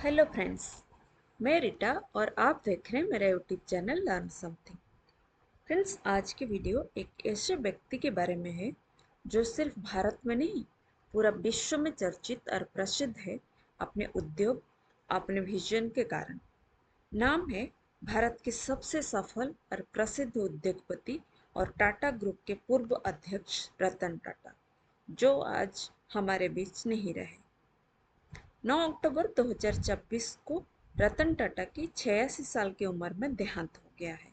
Hello friends, मैं रीटा और आप देख रहे हैं मेरा YouTube channel learn something. Friends, आज की वीडियो एक ऐसे व्यक्ति के बारे में है जो सिर्फ भारत में नहीं, पूरा विश्व में चर्चित और प्रसिद्ध है अपने उद्योग, अपने विजन के कारण। नाम है भारत के सबसे सफल और प्रसिद्ध उद्योगपति और टाटा ग्रुप के पूर्व अध्यक्ष रतन टाटा, जो आज हमारे बीच नहीं रहे। 9 अक्टूबर 2026 को रतन टाटा की 86 साल की उम्र में देहांत हो गया है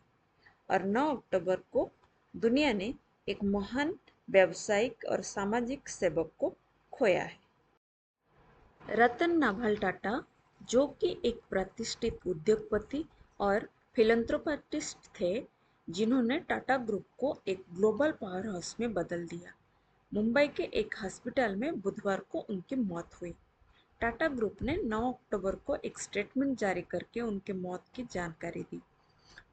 और 9 अक्टूबर को दुनिया ने एक महान व्यावसायिक और सामाजिक सेवक को खोया है। रतन नाभाल टाटा, जो कि एक प्रतिष्ठित उद्योगपति और फिलंथ्रोपिस्ट थे, जिन्होंने टाटा ग्रुप को एक ग्लोबल पावर हाउस में बदल दिया। मुंबई के एक हॉस्पिटल में बुधवार को उनकी मौत हुई। टाटा ग्रुप ने 9 अक्टूबर को एक स्टेटमेंट जारी करके उनकी मौत की जानकारी दी।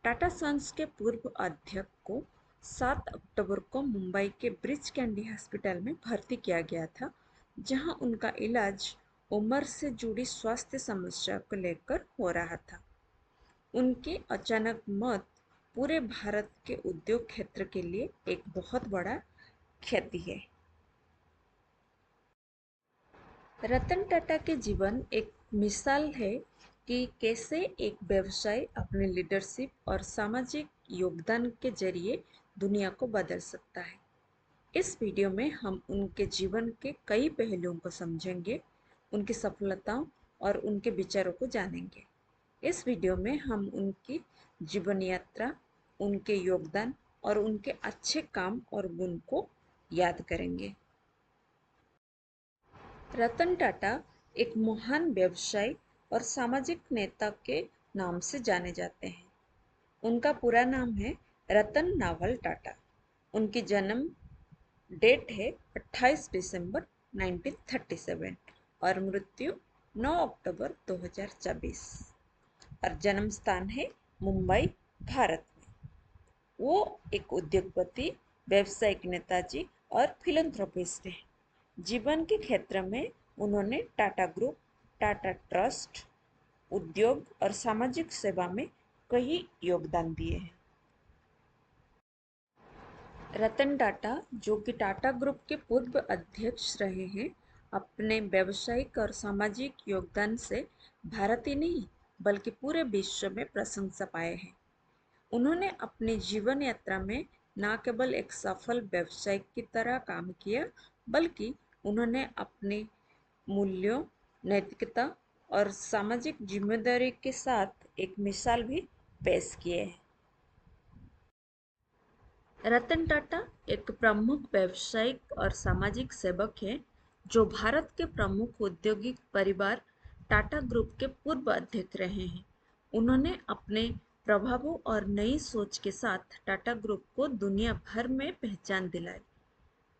टाटा सन्स के पूर्व अध्यक्ष को 7 अक्टूबर को मुंबई के ब्रीच कैंडी हॉस्पिटल में भर्ती किया गया था, जहां उनका इलाज उम्र से जुड़ी स्वास्थ्य समस्या को लेकर हो रहा था। उनकी अचानक मौत पूरे भारत के उद्योग क्षेत्र के लिए एक बहुत बड़ा क्षति है। रतन टाटा के जीवन एक मिसाल है कि कैसे एक व्यवसाय अपने लीडरशिप और सामाजिक योगदान के जरिए दुनिया को बदल सकता है। इस वीडियो में हम उनके जीवन के कई पहलुओं को समझेंगे, उनकी सफलताओं और उनके विचारों को जानेंगे। इस वीडियो में हम उनकी जीवन यात्रा, उनके योगदान और उनके अच्छे काम और गुण को याद करेंगे। रतन टाटा एक महान व्यवसायी और सामाजिक नेता के नाम से जाने जाते हैं। उनका पूरा नाम है रतन नावल टाटा। उनकी जन्म डेट है 28 दिसंबर 1937 और मृत्यु 9 अक्टूबर 2024 और जन्म स्थान है मुंबई, भारत में। वो एक उद्योगपति, व्यावसायिक नेताजी और फिलंथ्रोपिस्ट हैं। जीवन के क्षेत्र में उन्होंने टाटा ग्रुप, टाटा ट्रस्ट, उद्योग और सामाजिक सेवा में कई योगदान दिए हैं। रतन टाटा, जो कि टाटा ग्रुप के पूर्व अध्यक्ष रहे हैं, अपने व्यावसायिक और सामाजिक योगदान से भारत ही नहीं बल्कि पूरे विश्व में प्रशंसा पाए हैं। उन्होंने अपनी जीवन यात्रा में न केवल एक सफल व्यवसायिक की तरह काम किया, बल्कि उन्होंने अपने मूल्यों, नैतिकता और सामाजिक जिम्मेदारी के साथ एक मिसाल भी पेश किए हैं। रतन टाटा एक प्रमुख व्यावसायिक और सामाजिक सेवक हैं, जो भारत के प्रमुख औद्योगिक परिवार टाटा ग्रुप के पूर्व अध्यक्ष रहे हैं। उन्होंने अपने प्रभावों और नई सोच के साथ टाटा ग्रुप को दुनिया भर में पहचान दिलाई।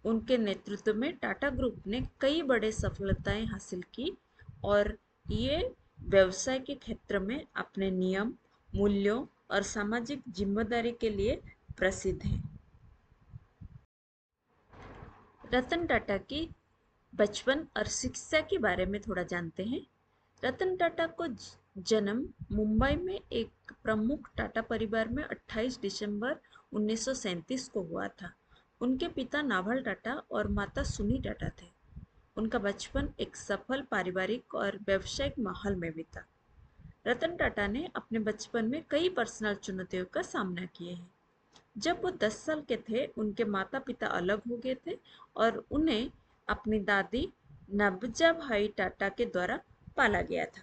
उनके नेतृत्व में टाटा ग्रुप ने कई बड़े सफलताएं हासिल की और ये व्यवसाय के क्षेत्र में अपने नियम, मूल्यों और सामाजिक जिम्मेदारी के लिए प्रसिद्ध है। रतन टाटा की बचपन और शिक्षा के बारे में थोड़ा जानते हैं। रतन टाटा को जन्म मुंबई में एक प्रमुख टाटा परिवार में 28 दिसंबर 1937 को हुआ था। उनके पिता नाभाल टाटा और माता सुनी टाटा थे। उनका बचपन एक सफल पारिवारिक और व्यावसायिक माहौल में बीता। रतन टाटा ने अपने बचपन में कई पर्सनल चुनौतियों का सामना किए हैं। जब वो 10 साल के थे, उनके माता पिता अलग हो गए थे और उन्हें अपनी दादी नबजा भाई टाटा के द्वारा पाला गया था।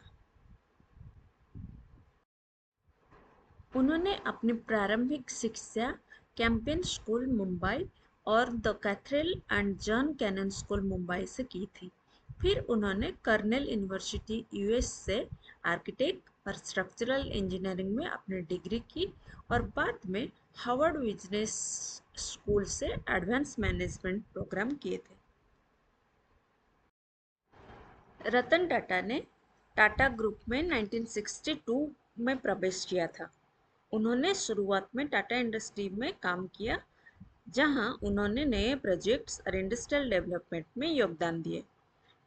उन्होंने अपनी प्रारंभिक शिक्षा कैंपियन स्कूल मुंबई और the Cathedral and John Connon school Mumbai से की थी। फिर उन्होंने कर्नेल यूनिवर्सिटी यूएस से आर्किटेक्ट और स्ट्रक्चरल इंजीनियरिंग में अपनी डिग्री की और बाद में हार्वर्ड बिजनेस स्कूल से एडवांस मैनेजमेंट प्रोग्राम किए थे। रतन टाटा ने टाटा ग्रुप में 1962 में प्रवेश किया था। उन्होंने शुरुआत में टाटा इंडस्ट्री में काम किया, जहां उन्होंने नए प्रोजेक्ट्स और इंडस्ट्रियल डेवलपमेंट में योगदान दिए।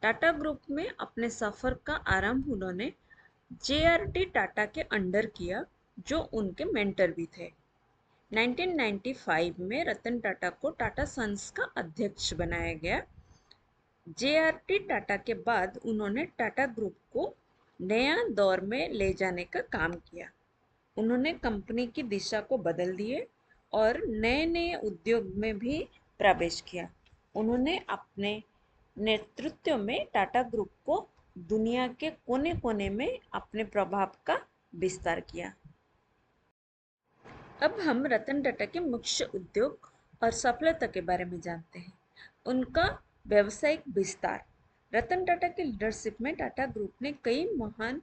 टाटा ग्रुप में अपने सफ़र का आरंभ उन्होंने जेआरडी टाटा के अंडर किया, जो उनके मेंटर भी थे। 1995 में रतन टाटा को टाटा सन्स का अध्यक्ष बनाया गया। जेआरडी टाटा के बाद उन्होंने टाटा ग्रुप को नया दौर में ले जाने का काम किया। उन्होंने कंपनी की दिशा को बदल दिए और नए नए उद्योग में भी प्रवेश किया। उन्होंने अपने नेतृत्व में टाटा ग्रुप को दुनिया के कोने कोने में अपने प्रभाव का विस्तार किया। अब हम रतन टाटा के मुख्य उद्योग और सफलता के बारे में जानते हैं। उनका व्यावसायिक विस्तार। रतन टाटा की लीडरशिप में टाटा ग्रुप ने कई महान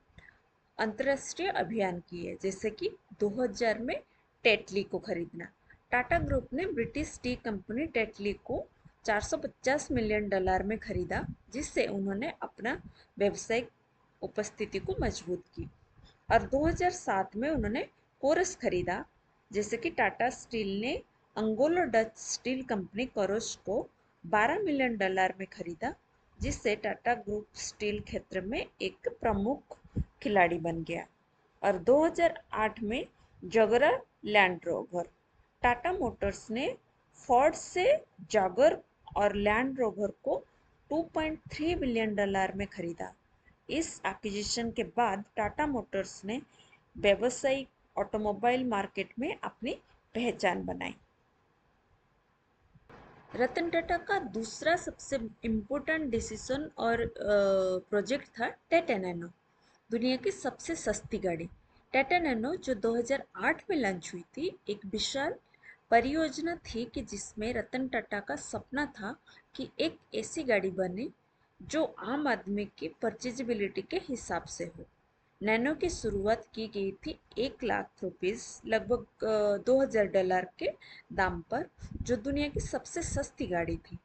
अंतर्राष्ट्रीय अभियान किए, जैसे कि 2000 में टेटली को खरीदना। टाटा ग्रुप ने ब्रिटिश टी कंपनी टेटली को $450 मिलियन में खरीदा, जिससे उन्होंने अपना व्यावसायिक उपस्थिति को मजबूत की। और 2007 में उन्होंने कोरस खरीदा, जैसे कि टाटा स्टील ने Anglo Dutch steel company Corus को $12 मिलियन में खरीदा, जिससे टाटा ग्रुप स्टील क्षेत्र में एक प्रमुख खिलाड़ी बन गया। और 2008 में Jaguar land rover. Tata Motors ने फोर्ड से जगुआर और लैंड रोवर को $2.3 बिलियन में खरीदा। इस एक्विजिशन के बाद टाटा मोटर्स ने व्यावसायिक ऑटोमोबाइल मार्केट में अपनी पहचान बनाई। रतन टाटा का दूसरा सबसे इम्पोर्टेंट डिसीजन और प्रोजेक्ट था टाटा नैनो, दुनिया की सबसे सस्ती गाड़ी। टाटा नैनो, जो 2008 में लॉन्च हुई थी, एक विशाल परियोजना थी कि जिसमें रतन टाटा का सपना था कि एक ऐसी गाड़ी बने जो आम आदमी की परचेजेबिलिटी के हिसाब से हो। नैनो की शुरुआत की गई थी ₹1,00,000, लगभग $2,000 के दाम पर, जो दुनिया की सबसे सस्ती गाड़ी थी।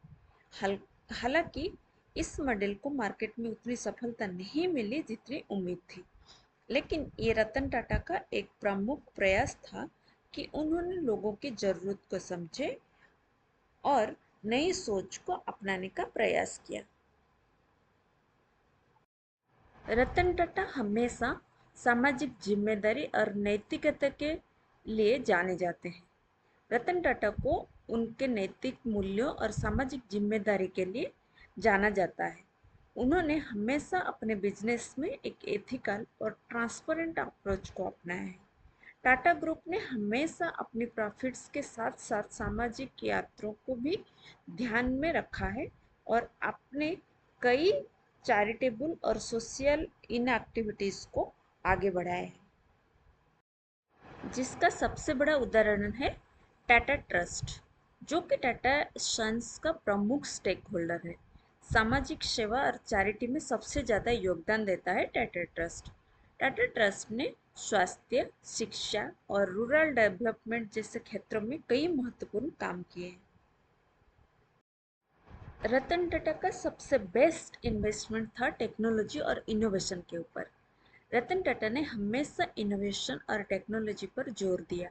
हालांकि इस मॉडल को मार्केट में उतनी सफलता नहीं मिली जितनी उम्मीद थी, लेकिन ये रतन टाटा का एक प्रमुख प्रयास था कि उन्होंने लोगों की ज़रूरत को समझे और नई सोच को अपनाने का प्रयास किया। रतन टाटा हमेशा सामाजिक जिम्मेदारी और नैतिकता के लिए जाने जाते हैं। रतन टाटा को उनके नैतिक मूल्यों और सामाजिक जिम्मेदारी के लिए जाना जाता है। उन्होंने हमेशा अपने बिजनेस में एक एथिकल और ट्रांसपेरेंट अप्रोच को अपनाया है। टाटा ग्रुप ने हमेशा अपनी प्रॉफिट्स के साथ साथ सामाजिक यात्रों को भी ध्यान में रखा है और अपने कई चैरिटेबल और सोशल इन एक्टिविटीज़ को आगे बढ़ाया है, जिसका सबसे बड़ा उदाहरण है टाटा ट्रस्ट, जो कि टाटा सन्स का प्रमुख स्टेक होल्डर है। सामाजिक सेवा और चैरिटी में सबसे ज़्यादा योगदान देता है टाटा ट्रस्ट। टाटा ट्रस्ट ने स्वास्थ्य, शिक्षा और रूरल डेवलपमेंट जैसे क्षेत्रों में कई महत्वपूर्ण काम किए हैं। रतन टाटा का सबसे बेस्ट इन्वेस्टमेंट था टेक्नोलॉजी और इनोवेशन के ऊपर। रतन टाटा ने हमेशा इनोवेशन और टेक्नोलॉजी पर जोर दिया।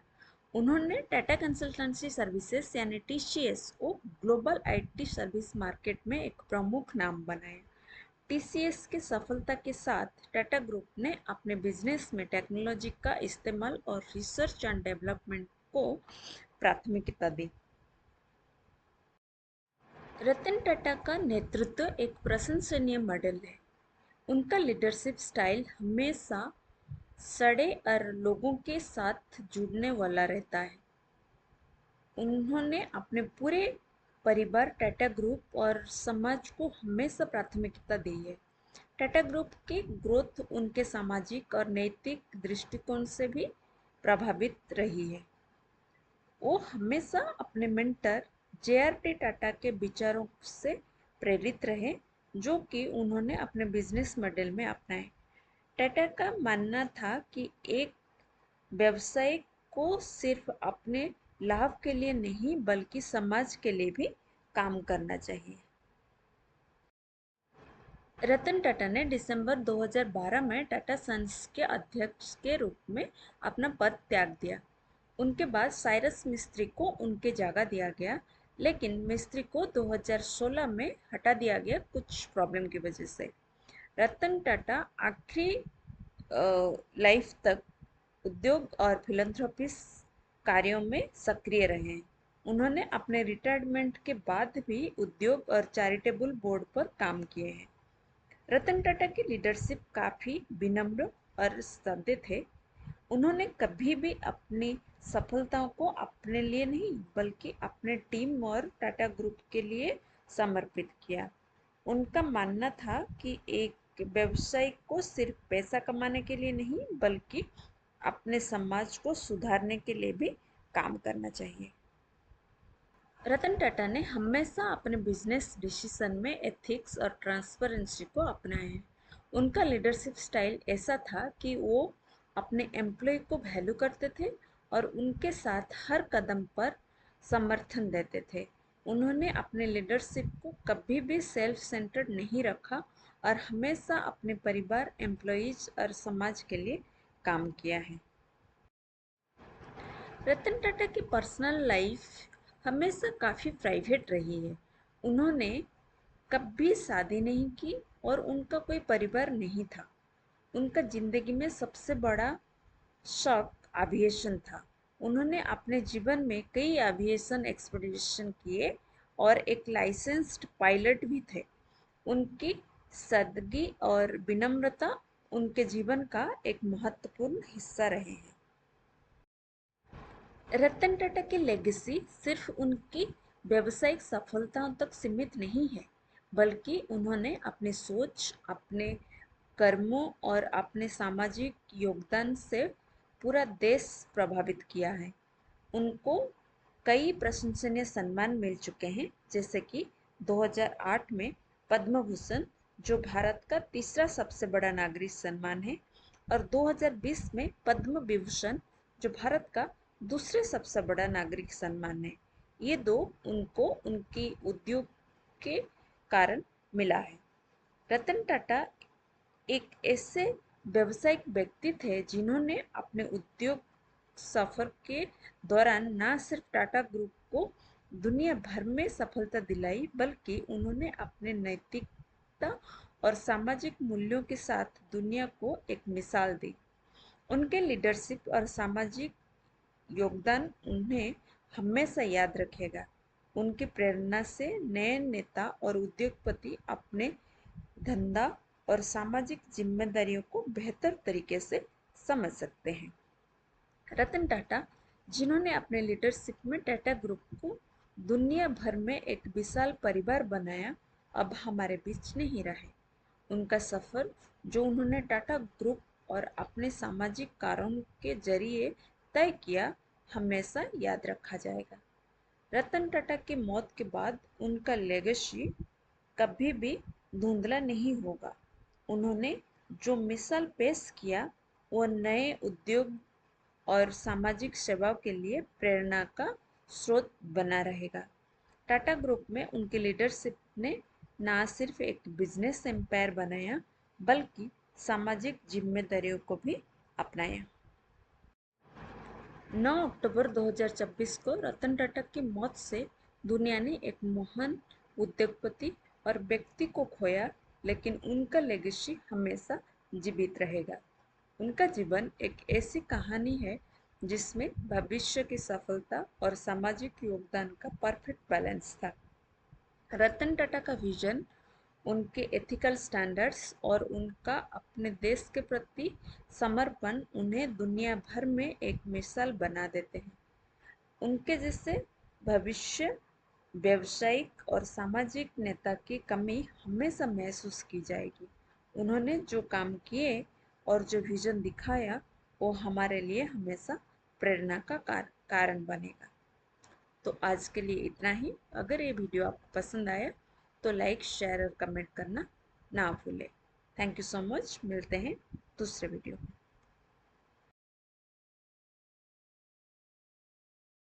उन्होंने टाटा कंसल्टेंसी सर्विसेज यानी टीसीएस को ग्लोबल आईटी सर्विस मार्केट में एक प्रमुख नाम बनाया। टीसीएस की सफलता के साथ टाटा ग्रुप ने अपने बिजनेस में टेक्नोलॉजी का इस्तेमाल और रिसर्च एंड डेवलपमेंट को प्राथमिकता दी। रतन टाटा का नेतृत्व एक प्रशंसनीय मॉडल है। उनका लीडरशिप स्टाइल हमेशा सड़े और लोगों के साथ जुड़ने वाला रहता है। उन्होंने अपने पूरे परिवार, टाटा ग्रुप और समाज को हमेशा प्राथमिकता दी है। टाटा ग्रुप की ग्रोथ उनके सामाजिक और नैतिक दृष्टिकोण से भी प्रभावित रही है। वो हमेशा अपने मेंटर जेआरडी टाटा के विचारों से प्रेरित रहे, जो कि उन्होंने अपने बिजनेस मॉडल में अपनाए। टाटा का मानना था कि एक व्यवसायिक को सिर्फ अपने लाभ के लिए नहीं बल्कि समाज के लिए भी काम करना चाहिए। रतन टाटा ने दिसंबर 2012 में टाटा सन्स के अध्यक्ष के रूप में अपना पद त्याग दिया। उनके बाद साइरस मिस्त्री को उनके जगह दिया गया, लेकिन मिस्त्री को 2016 में हटा दिया गया कुछ प्रॉब्लम की वजह से। रतन टाटा आखिरी लाइफ तक उद्योग और फिलंथ्रोपिस कार्यों में सक्रिय रहे हैं। उन्होंने अपने रिटायरमेंट के बाद भी उद्योग और चैरिटेबल बोर्ड पर काम किए हैं। रतन टाटा की लीडरशिप काफ़ी विनम्र और सादे थे। उन्होंने कभी भी अपनी सफलताओं को अपने लिए नहीं बल्कि अपने टीम और टाटा ग्रुप के लिए समर्पित किया। उनका मानना था कि एक व्यवसायी को सिर्फ पैसा कमाने के लिए नहीं बल्कि अपने समाज को सुधारने के लिए भी काम करना चाहिए। रतन टाटा ने हमेशा अपने बिजनेस डिसीजन में एथिक्स और ट्रांसपेरेंसी को अपनाया है। उनका लीडरशिप स्टाइल ऐसा था कि वो अपने एम्प्लॉय को वैल्यू करते थे और उनके साथ हर कदम पर समर्थन देते थे। उन्होंने अपने लीडरशिप को कभी भी सेल्फ सेंटर्ड नहीं रखा और हमेशा अपने परिवार, एम्प्लॉयज़ और समाज के लिए काम किया है। रतन टाटा की पर्सनल लाइफ हमेशा काफ़ी प्राइवेट रही है। उन्होंने कभी शादी नहीं की और उनका कोई परिवार नहीं था। उनका ज़िंदगी में सबसे बड़ा शौक एविएशन था। उन्होंने अपने जीवन में कई एविएशन एक्सपीडिशन किए और एक लाइसेंस्ड पायलट भी थे। उनकी सादगी और विनम्रता उनके जीवन का एक महत्वपूर्ण हिस्सा रहे हैं। रतन टाटा की लेगेसी सिर्फ उनकी व्यावसायिक सफलताओं तक सीमित नहीं है, बल्कि उन्होंने अपनी सोच, अपने कर्मों और अपने सामाजिक योगदान से पूरा देश प्रभावित किया है। उनको कई प्रशंसनीय सम्मान मिल चुके हैं, जैसे कि 2008 में पद्म भूषण, जो भारत का तीसरा सबसे बड़ा नागरिक सम्मान है, और 2020 में पद्म विभूषण, जो भारत का दूसरे सबसे बड़ा नागरिक सम्मान है। ये दो उनको उनकी उद्योग के कारण मिला है। रतन टाटा एक ऐसे व्यावसायिक व्यक्ति थे जिन्होंने अपने उद्योग सफर के दौरान न सिर्फ टाटा ग्रुप को दुनिया भर में सफलता दिलाई बल्कि उन्होंने अपने नैतिकता और सामाजिक मूल्यों के साथ दुनिया को एक मिसाल दी। उनके लीडरशिप और सामाजिक योगदान उन्हें हमेशा याद रखेगा। उनकी प्रेरणा से नए नेता और उद्योगपति अपने धंधा और सामाजिक जिम्मेदारियों को बेहतर तरीके से समझ सकते हैं। रतन टाटा, जिन्होंने अपने लीडरशिप में टाटा ग्रुप को दुनिया भर में एक विशाल परिवार बनाया, अब हमारे बीच नहीं रहे। उनका सफ़र, जो उन्होंने टाटा ग्रुप और अपने सामाजिक कार्यों के जरिए तय किया, हमेशा याद रखा जाएगा। रतन टाटा की मौत के बाद उनका लेगेसी कभी भी धुंधला नहीं होगा। उन्होंने जो मिसाल पेश किया वो नए उद्योग और सामाजिक सेवाओं के लिए प्रेरणा का स्रोत बना रहेगा। टाटा ग्रुप में उनकी लीडरशिप ने न सिर्फ एक बिजनेस एम्पायर बनाया बल्कि सामाजिक जिम्मेदारियों को भी अपनाया। 9 अक्टूबर 2024 को रतन टाटा की मौत से दुनिया ने एक महान उद्योगपति और व्यक्ति को खोया, लेकिन उनका लेगेसी हमेशा जीवित रहेगा। उनका जीवन एक ऐसी कहानी है जिसमें भविष्य की सफलता और सामाजिक योगदान का परफेक्ट बैलेंस था। रतन टाटा का विजन, उनके एथिकल स्टैंडर्ड्स और उनका अपने देश के प्रति समर्पण उन्हें दुनिया भर में एक मिसाल बना देते हैं। उनके जैसे भविष्य व्यावसायिक और सामाजिक नेता की कमी हमेशा महसूस की जाएगी। उन्होंने जो काम किए और जो विजन दिखाया वो हमारे लिए हमेशा प्रेरणा का कारण बनेगा। तो आज के लिए इतना ही। अगर ये वीडियो आपको पसंद आया तो लाइक, शेयर और कमेंट करना ना भूलें। Thank you so much. मिलते हैं दूसरे वीडियो में।